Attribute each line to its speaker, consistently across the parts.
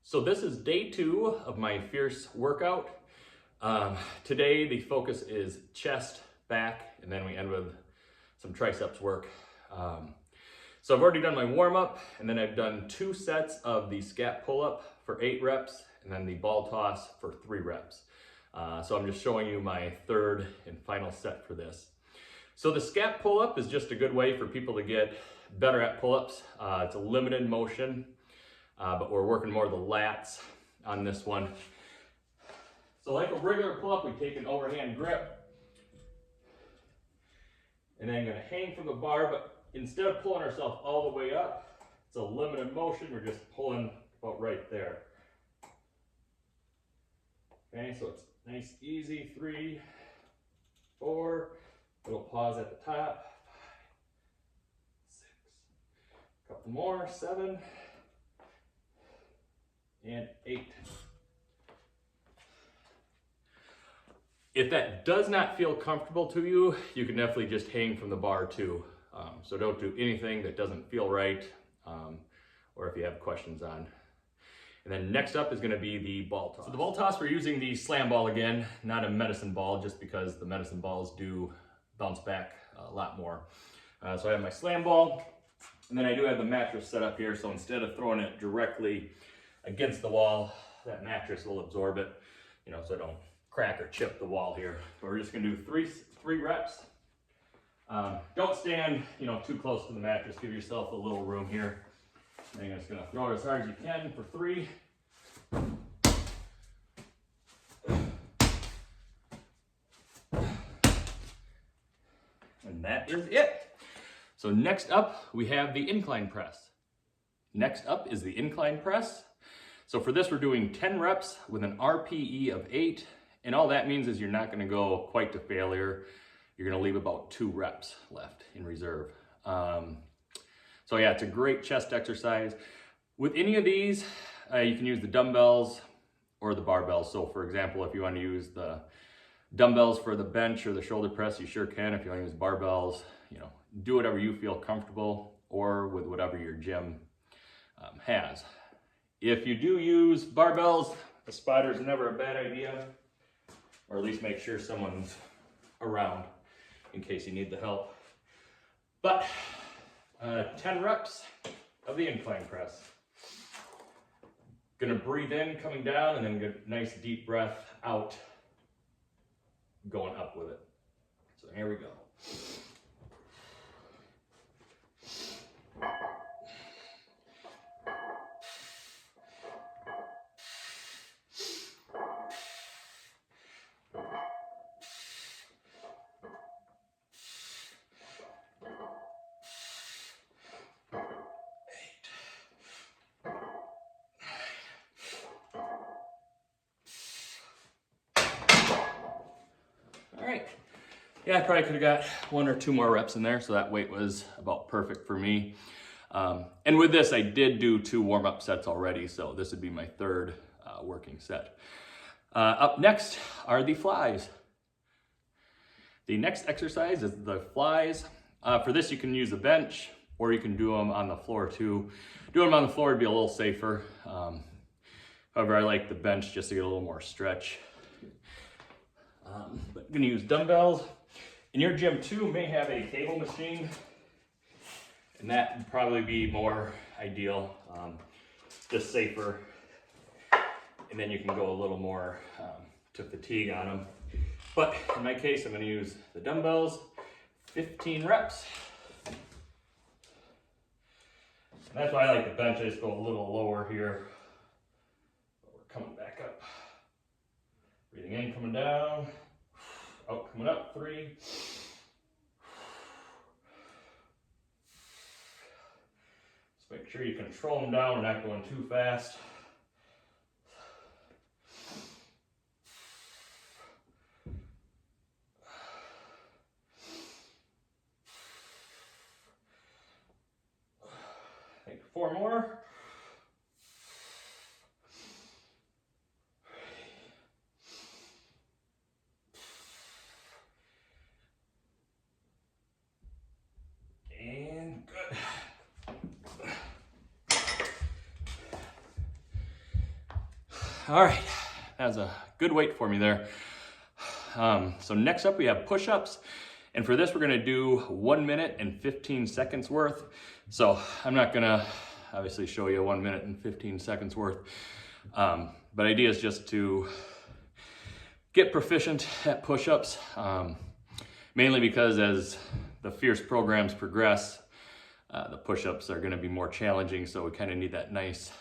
Speaker 1: So this is day 2 of my Fierce workout. Today the focus is chest, back, and then we end with some triceps work. So I've already done my warm-up, and then I've done 2 sets of the scap pull-up for 8 reps, and then the ball toss for 3 reps. So I'm just showing you my 3rd and final set for this. So the scap pull-up is just a good way for people to get better at pull-ups. It's a limited motion. But we're working more of the lats on this one. So like a regular pull-up, we take an overhand grip. And then I'm gonna hang from the bar, but instead of pulling ourselves all the way up, it's a limited motion, we're just pulling about right there. Okay, so it's nice, easy, 3, 4, little pause at the top, 5, 6, a couple more, 7, and 8. If that does not feel comfortable to you, you can definitely just hang from the bar too. So don't do anything that doesn't feel right, or if you have questions on. And then next up is going to be the ball toss. So the ball toss, we're using the slam ball again, not a medicine ball, just because the medicine balls do bounce back a lot more. So I have my slam ball, and then I do have the mattress set up here, so instead of throwing it directly against the wall, that mattress will absorb it, so I don't crack or chip the wall here. So we're just gonna do three reps. Don't stand, too close to the mattress. Give yourself a little room here. And you're just gonna throw it as hard as you can for 3. And that is it. So next up, we have the incline press. Next up is the incline press. So for this, we're doing 10 reps with an RPE of 8. And all that means is you're not gonna go quite to failure. You're gonna leave about 2 reps left in reserve. So yeah, it's a great chest exercise. With any of these, you can use the dumbbells or the barbells. So for example, if you wanna use the dumbbells for the bench or the shoulder press, you sure can. If you wanna use barbells, do whatever you feel comfortable, or with whatever your gym has. If you do use barbells, a spotter is never a bad idea, or at least make sure someone's around in case you need the help. But 10 reps of the incline press. Gonna breathe in, coming down, and then get a nice deep breath out, going up with it. So here we go. Yeah, I probably could have got 1 or 2 more reps in there, so that weight was about perfect for me. And with this, I did do 2 warm-up sets already, so this would be my 3rd working set. Up next are the flies. The next exercise is the flies. For this, you can use a bench, or you can do them on the floor too. Doing them on the floor would be a little safer. However, I like the bench just to get a little more stretch. But I'm gonna use dumbbells. And your gym too may have a cable machine, and that would probably be more ideal, just safer. And then you can go a little more to fatigue on them. But in my case, I'm gonna use the dumbbells, 15 reps. And that's why I like the bench. I just go a little lower here. But we're coming back up. Breathing in, coming down. Out, coming up, 3. Just make sure you control them down. We're not going too fast. I think 4 more. And good. All right, that was a good weight for me there. So next up we have push-ups. And for this, we're gonna do 1 minute and 15 seconds worth. So I'm not gonna obviously show you 1 minute and 15 seconds worth. But idea is just to get proficient at push-ups, mainly because as the Fierce programs progress, the push-ups are gonna be more challenging. So we kind of need that nice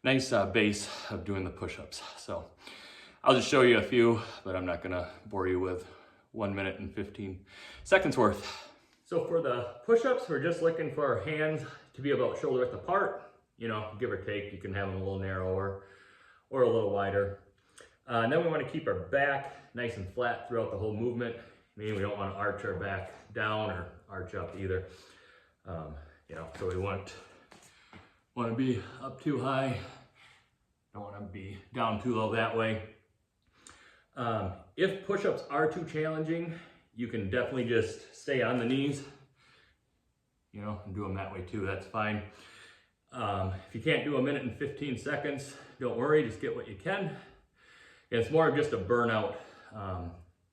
Speaker 1: base of doing the push-ups. So I'll just show you a few, but I'm not gonna bore you with 1 minute and 15 seconds worth. So for the push-ups, we're just looking for our hands to be about shoulder width apart. You know, give or take, you can have them a little narrower or a little wider. And then we want to keep our back nice and flat throughout the whole movement. Meaning we don't want to arch our back down or arch up either. You know, so we want to be up too high. Don't want to be down too low that way. If push-ups are too challenging, you can definitely just stay on the knees, you know, and do them that way too, that's fine. If you can't do 1 minute and 15 seconds, don't worry, just get what you can. And it's more of just a burnout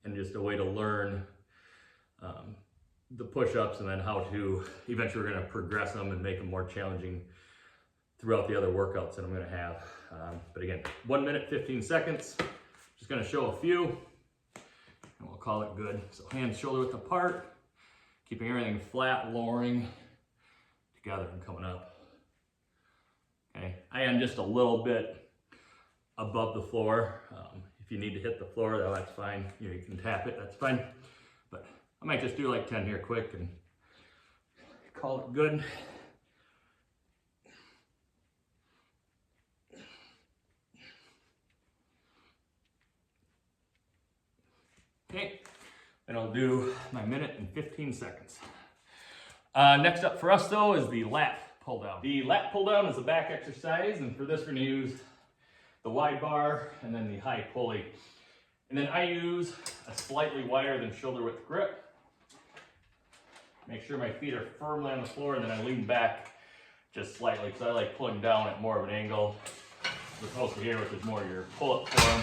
Speaker 1: and just a way to learn the push-ups and then how to, eventually we're gonna progress them and make them more challenging throughout the other workouts that I'm gonna have. But again, 1 minute, 15 seconds. Just gonna show a few, and we'll call it good. So hands shoulder width apart, keeping everything flat, lowering together and coming up. Okay, I am just a little bit above the floor. If you need to hit the floor, that's fine. You know, you can tap it, that's fine. But I might just do like 10 here quick and call it good. Okay, then I'll do my minute and 15 seconds. Next up for us though is the lat pull down. The lat pull down is a back exercise, and for this we're gonna use the wide bar and then the high pulley. And then I use a slightly wider than shoulder width grip. Make sure my feet are firmly on the floor, and then I lean back just slightly because I like pulling down at more of an angle as opposed to here, which is more your pull-up form.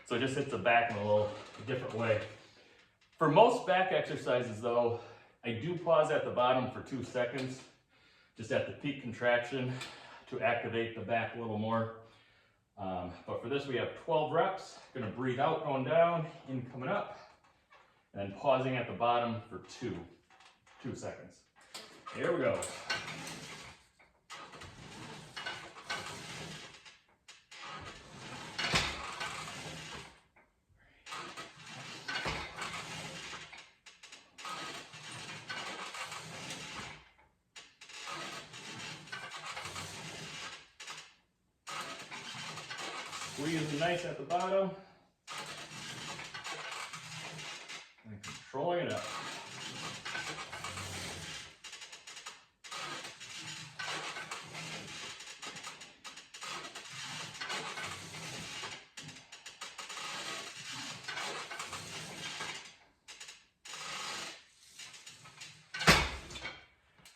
Speaker 1: So it just hits the back in a little different way. For most back exercises though, I do pause at the bottom for 2 seconds, just at the peak contraction to activate the back a little more. But for this we have 12 reps. Gonna breathe out, going down, in, coming up, and then pausing at the bottom for 2 seconds. Here we go. Squeezing nice at the bottom and controlling it up.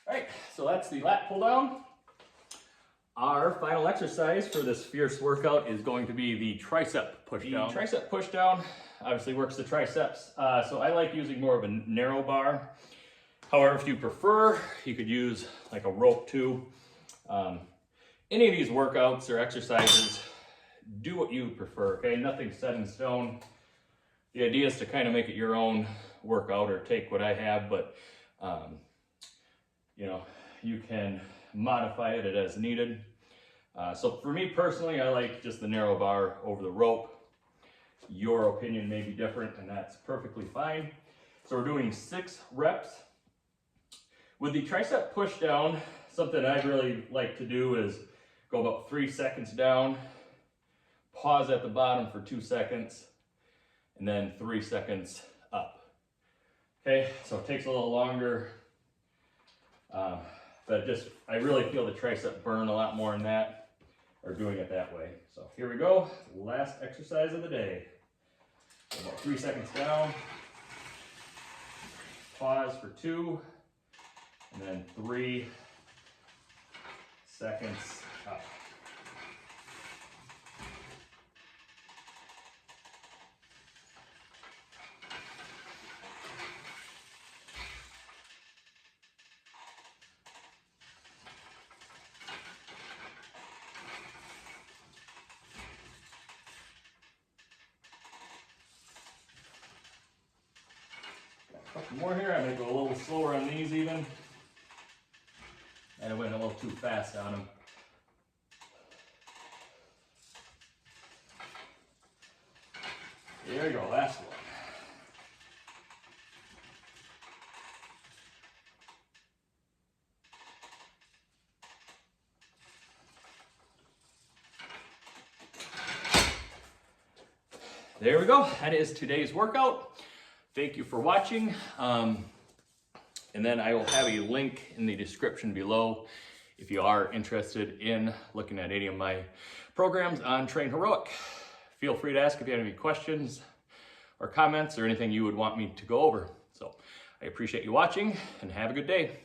Speaker 1: All right, so that's the lat pull down. Our final exercise for this Fierce workout is going to be the tricep pushdown. The tricep pushdown obviously works the triceps, so I like using more of a narrow bar. However, if you prefer, you could use like a rope too. Any of these workouts or exercises, do what you prefer, okay? Nothing's set in stone. The idea is to kind of make it your own workout or take what I have, but you know, you can modify it as needed. So for me personally, I like just the narrow bar over the rope. Your opinion may be different, and that's perfectly fine. So we're doing 6 reps. With the tricep push down, something I really like to do is go about 3 seconds down, pause at the bottom for 2 seconds, and then 3 seconds up. Okay, so it takes a little longer. But I really feel the tricep burn a lot more in that, or doing it that way. So here we go, last exercise of the day. About 3 seconds down, pause for 2, and then 3 seconds up. Couple more here. I'm going to go a little slower on these even. And I went a little too fast on them. There you go, last one. There we go, that is today's workout. Thank you for watching. And then I will have a link in the description below if you are interested in looking at any of my programs on Train Heroic. Feel free to ask if you have any questions or comments or anything you would want me to go over. So I appreciate you watching and have a good day.